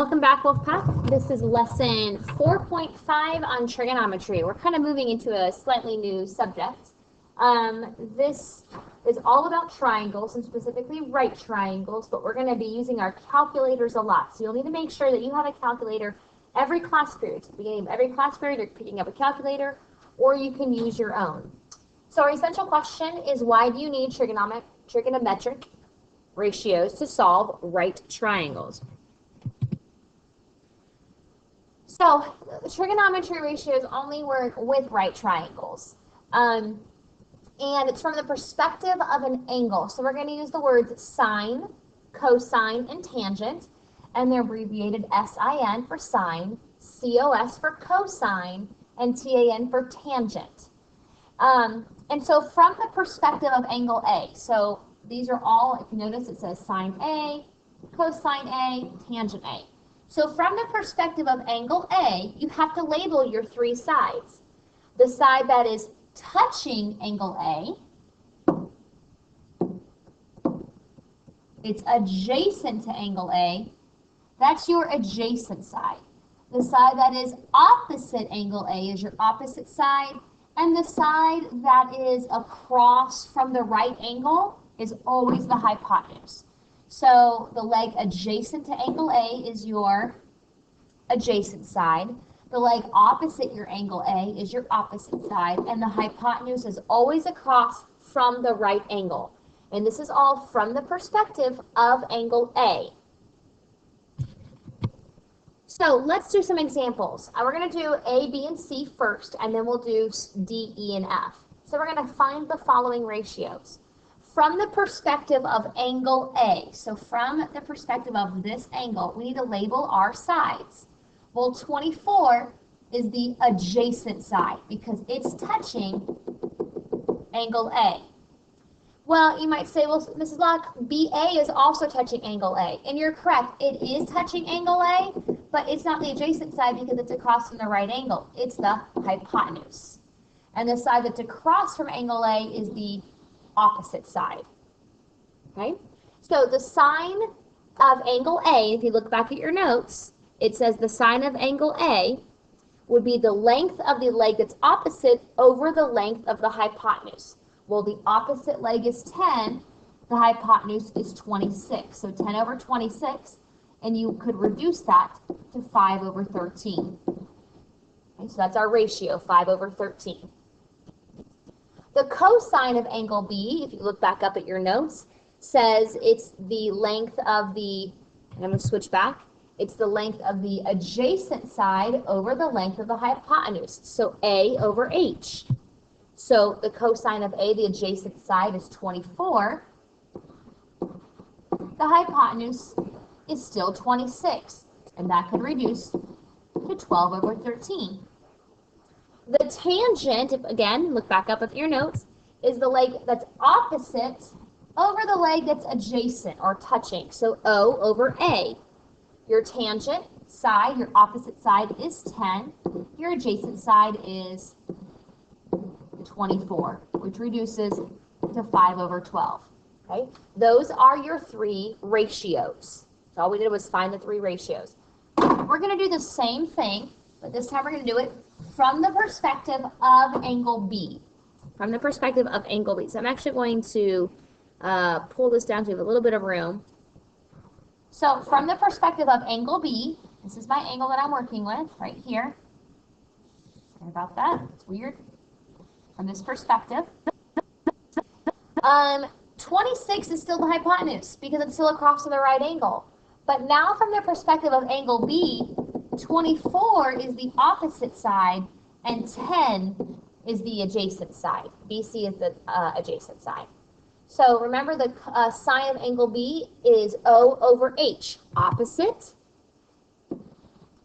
Welcome back, Wolfpack. This is lesson 4.5 on trigonometry. We're kind of moving into a slightly new subject. This is all about triangles, and specifically right triangles, but we're going to be using our calculators a lot. So you'll need to make sure that you have a calculator every class period. At the beginning of every class period, you're picking up a calculator, or you can use your own. So our essential question is, why do you need trigonometric ratios to solve right triangles? So trigonometry ratios only work with right triangles. And it's from the perspective of an angle. So we're going to use the words sine, cosine, and tangent. And they're abbreviated SIN for sine, COS for cosine, and TAN for tangent. And so from the perspective of angle A, so these are all, if you notice, it says sine A, cosine A, tangent A. So from the perspective of angle A, you have to label your three sides. The side that is touching angle A, it's adjacent to angle A, that's your adjacent side. The side that is opposite angle A is your opposite side, and the side that is across from the right angle is always the hypotenuse. So the leg adjacent to angle A is your adjacent side. The leg opposite your angle A is your opposite side. And the hypotenuse is always across from the right angle. And this is all from the perspective of angle A. So let's do some examples. We're going to do A, B, and C first, and then we'll do D, E, and F. So we're going to find the following ratios. From the perspective of angle A, so from the perspective of this angle, we need to label our sides. Well, 24 is the adjacent side because it's touching angle A. Well, you might say, well, Mrs. Locke, BA is also touching angle A. And you're correct, it is touching angle A, but it's not the adjacent side because it's across from the right angle. It's the hypotenuse. And the side that's across from angle A is the opposite side. Okay? So the sine of angle A, if you look back at your notes, it says the sine of angle A would be the length of the leg that's opposite over the length of the hypotenuse. Well, the opposite leg is 10, the hypotenuse is 26. So 10 over 26, and you could reduce that to 5 over 13. Okay, so that's our ratio, 5 over 13. The cosine of angle B, if you look back up at your notes, says it's the length of the, and I'm going to switch back, it's the length of the adjacent side over the length of the hypotenuse. So A over H. So the cosine of A, the adjacent side, is 24. The hypotenuse is still 26, and that could reduce to 12 over 13. The tangent, if again, look back up at your notes, is the leg that's opposite over the leg that's adjacent or touching. So O over A. Your tangent side, your opposite side is 10. Your adjacent side is 24, which reduces to 5 over 12. Okay? Those are your three ratios. So all we did was find the three ratios. We're going to do the same thing, but this time we're going to do it from the perspective of angle B. From the perspective of angle B. So I'm actually going to pull this down so we have a little bit of room. So from the perspective of angle B, this is my angle that I'm working with right here. Sorry about that. It's weird. From this perspective. 26 is still the hypotenuse because it's still across to the right angle. But now from the perspective of angle B, 24 is the opposite side, and 10 is the adjacent side. BC is the adjacent side. So remember the sine of angle B is O over H, opposite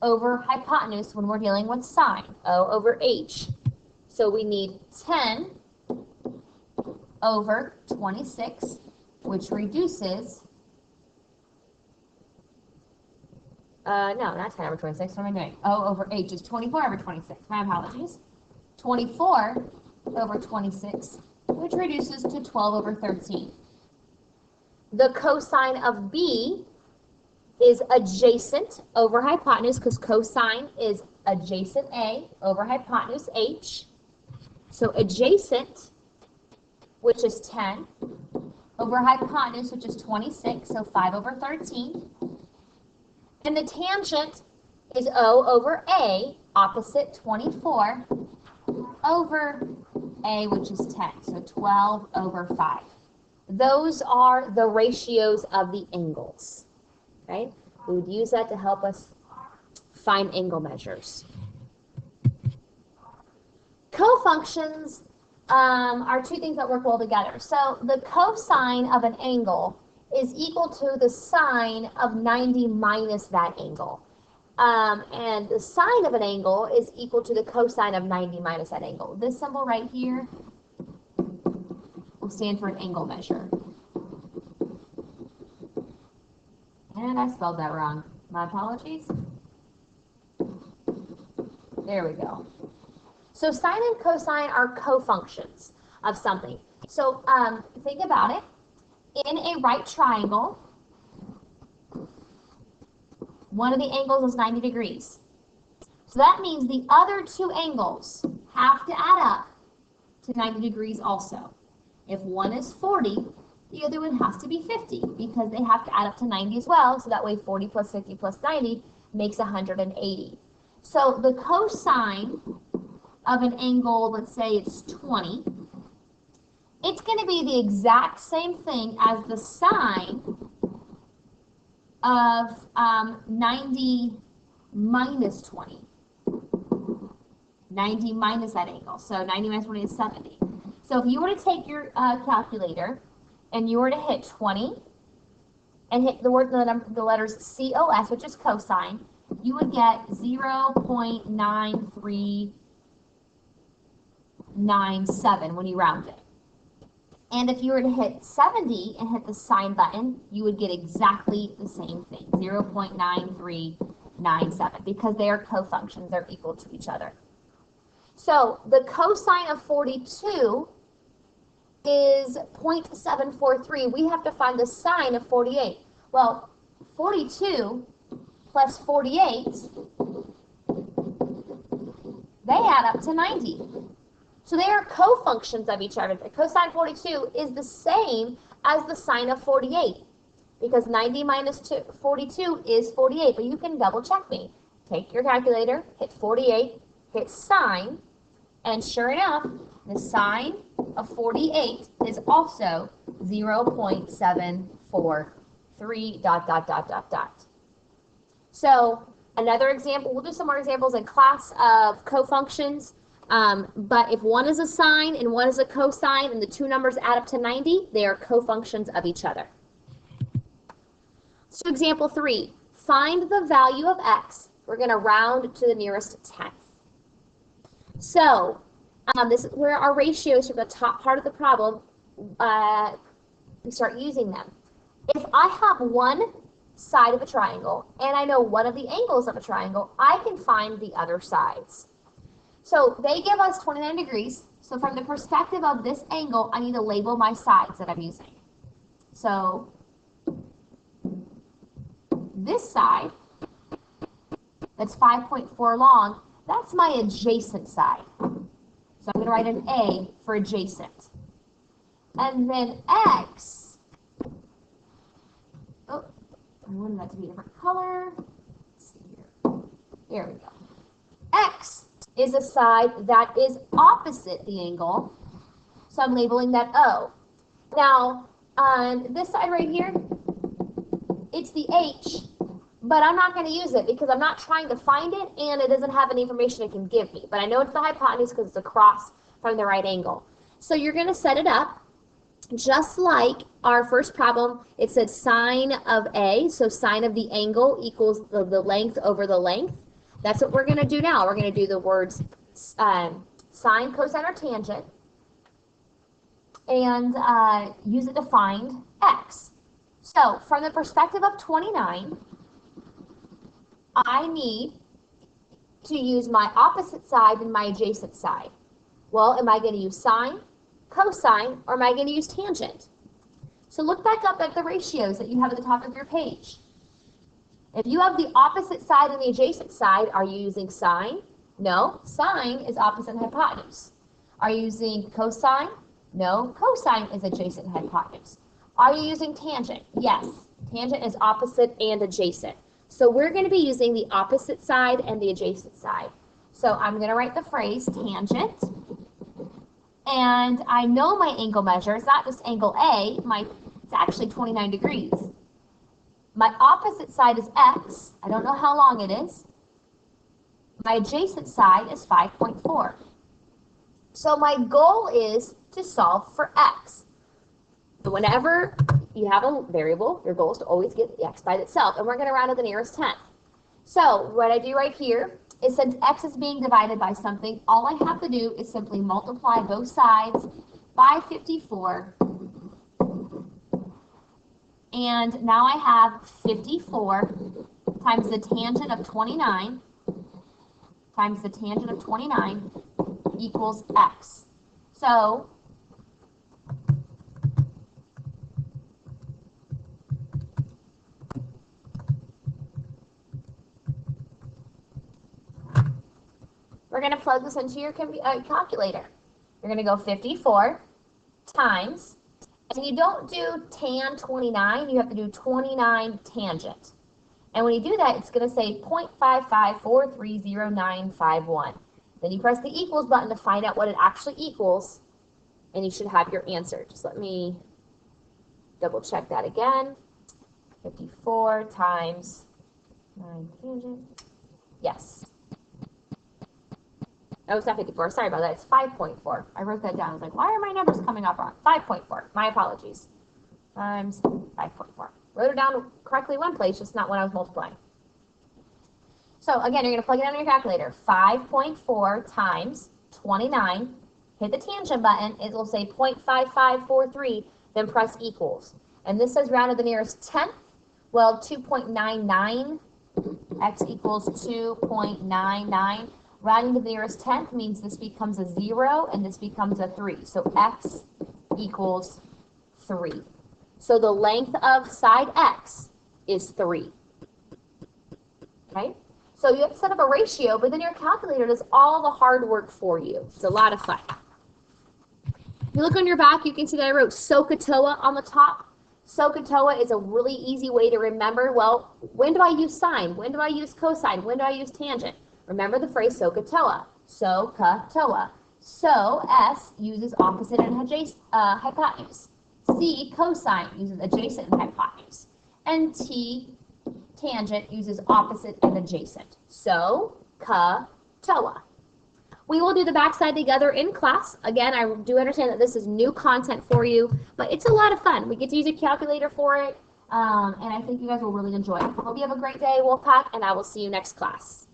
over hypotenuse when we're dealing with sine, O over H. So we need 10 over 26, which reduces, no, not 10 over 26, what am I doing? O over H is 24 over 26, my apologies. 24 over 26, which reduces to 12 over 13. The cosine of B is adjacent over hypotenuse, because cosine is adjacent A over hypotenuse H. So adjacent, which is 10, over hypotenuse, which is 26, so 5 over 13. And the tangent is O over A, opposite 24, over A, which is 10, so 12 over 5. Those are the ratios of the angles, right? We would use that to help us find angle measures. Cofunctions are two things that work well together. So the cosine of an angle is equal to the sine of 90 minus that angle. And the sine of an angle is equal to the cosine of 90 minus that angle. This symbol right here will stand for an angle measure. And I spelled that wrong. My apologies. There we go. So sine and cosine are cofunctions of something. So think about it. In a right triangle, one of the angles is 90 degrees. So that means the other two angles have to add up to 90 degrees also. If one is 40, the other one has to be 50 because they have to add up to 90 as well. So that way 40 plus 50 plus 90 makes 180. So the cosine of an angle, let's say it's 20, it's going to be the exact same thing as the sine of 90 minus 20. 90 minus that angle. So 90 minus 20 is 70. So if you were to take your calculator and you were to hit 20 and hit the letters COS, which is cosine, you would get 0.9397 when you round it. And if you were to hit 70 and hit the sine button, you would get exactly the same thing, 0.9397, because they are cofunctions, they're equal to each other. So the cosine of 42 is 0.743. We have to find the sine of 48. Well, 42 plus 48, they add up to 90. So they are cofunctions of each other. The cosine 42 is the same as the sine of 48 because 90 minus 42 is 48, but you can double check me. Take your calculator, hit 48, hit sine, and sure enough, the sine of 48 is also 0.743 ... So another example, we'll do some more examples in class of cofunctions. But if one is a sine and one is a cosine and the two numbers add up to 90, they are cofunctions of each other. So example 3, find the value of x. We're going to round to the nearest tenth. So this is where our ratios from the top part of the problem, we start using them. If I have one side of a triangle and I know one of the angles of a triangle, I can find the other sides. So they give us 29 degrees. So from the perspective of this angle, I need to label my sides that I'm using. So this side, that's 5.4 long, that's my adjacent side. So I'm going to write an A for adjacent. And then X, oh, I wanted that to be a different color. Let's see here. There we go. X is a side that is opposite the angle, so I'm labeling that O. Now, on this side right here, it's the H, but I'm not going to use it because I'm not trying to find it, and it doesn't have any information it can give me. But I know it's the hypotenuse because it's across from the right angle. So you're going to set it up just like our first problem. It said sine of A, so sine of the angle equals the length over the length. That's what we're going to do now. We're going to do the words sine, cosine, or tangent, and use it to find x. So from the perspective of 29, I need to use my opposite side and my adjacent side. Well, am I going to use sine, cosine, or am I going to use tangent? So look back up at the ratios that you have at the top of your page. If you have the opposite side and the adjacent side, are you using sine? No, sine is opposite and hypotenuse. Are you using cosine? No, cosine is adjacent and hypotenuse. Are you using tangent? Yes, tangent is opposite and adjacent. So we're going to be using the opposite side and the adjacent side. So I'm going to write the phrase tangent. And I know my angle measure is not just angle A, it's actually 29 degrees. My opposite side is x. I don't know how long it is. My adjacent side is 5.4. So my goal is to solve for x. So whenever you have a variable, your goal is to always get the x by itself, and we're going to round to the nearest tenth. So what I do right here is, since x is being divided by something, all I have to do is simply multiply both sides by 54. And now I have 54 times the tangent of 29 times the tangent of 29 equals x. So we're going to plug this into your calculator. You're going to go 54 times, and you don't do tan 29, you have to do 29 tangent. And when you do that, it's going to say 0.55430951. Then you press the equals button to find out what it actually equals, and you should have your answer. Just let me double check that again. 54 times 9 tangent. Yes. Oh, it's not 54. Sorry about that. It's 5.4. I wrote that down. I was like, why are my numbers coming up wrong? 5.4. My apologies. Times 5.4. Wrote it down correctly one place, just not when I was multiplying. So again, you're going to plug it in your calculator. 5.4 times 29. Hit the tangent button. It will say 0.5543. Then press equals. And this says round to the nearest tenth. Well, 2.99. X equals 2.99. Rounding to the nearest tenth means this becomes a 0 and this becomes a 3. So x equals 3. So the length of side x is 3. Okay? So you have to set up a ratio, but then your calculator does all the hard work for you. It's a lot of fun. If you look on your back, you can see that I wrote SOH-CAH-TOA on the top. SOH-CAH-TOA is a really easy way to remember, well, when do I use sine? When do I use cosine? When do I use tangent? Remember the phrase SOH-CAH-TOA. SOH-CAH-TOA. So, S uses opposite and adjacent, hypotenuse. C, cosine, uses adjacent and hypotenuse. And T, tangent, uses opposite and adjacent. SOH-CAH-TOA. We will do the backside together in class. Again, I do understand that this is new content for you, but it's a lot of fun. We get to use a calculator for it, and I think you guys will really enjoy it. Hope you have a great day, Wolfpack, and I will see you next class.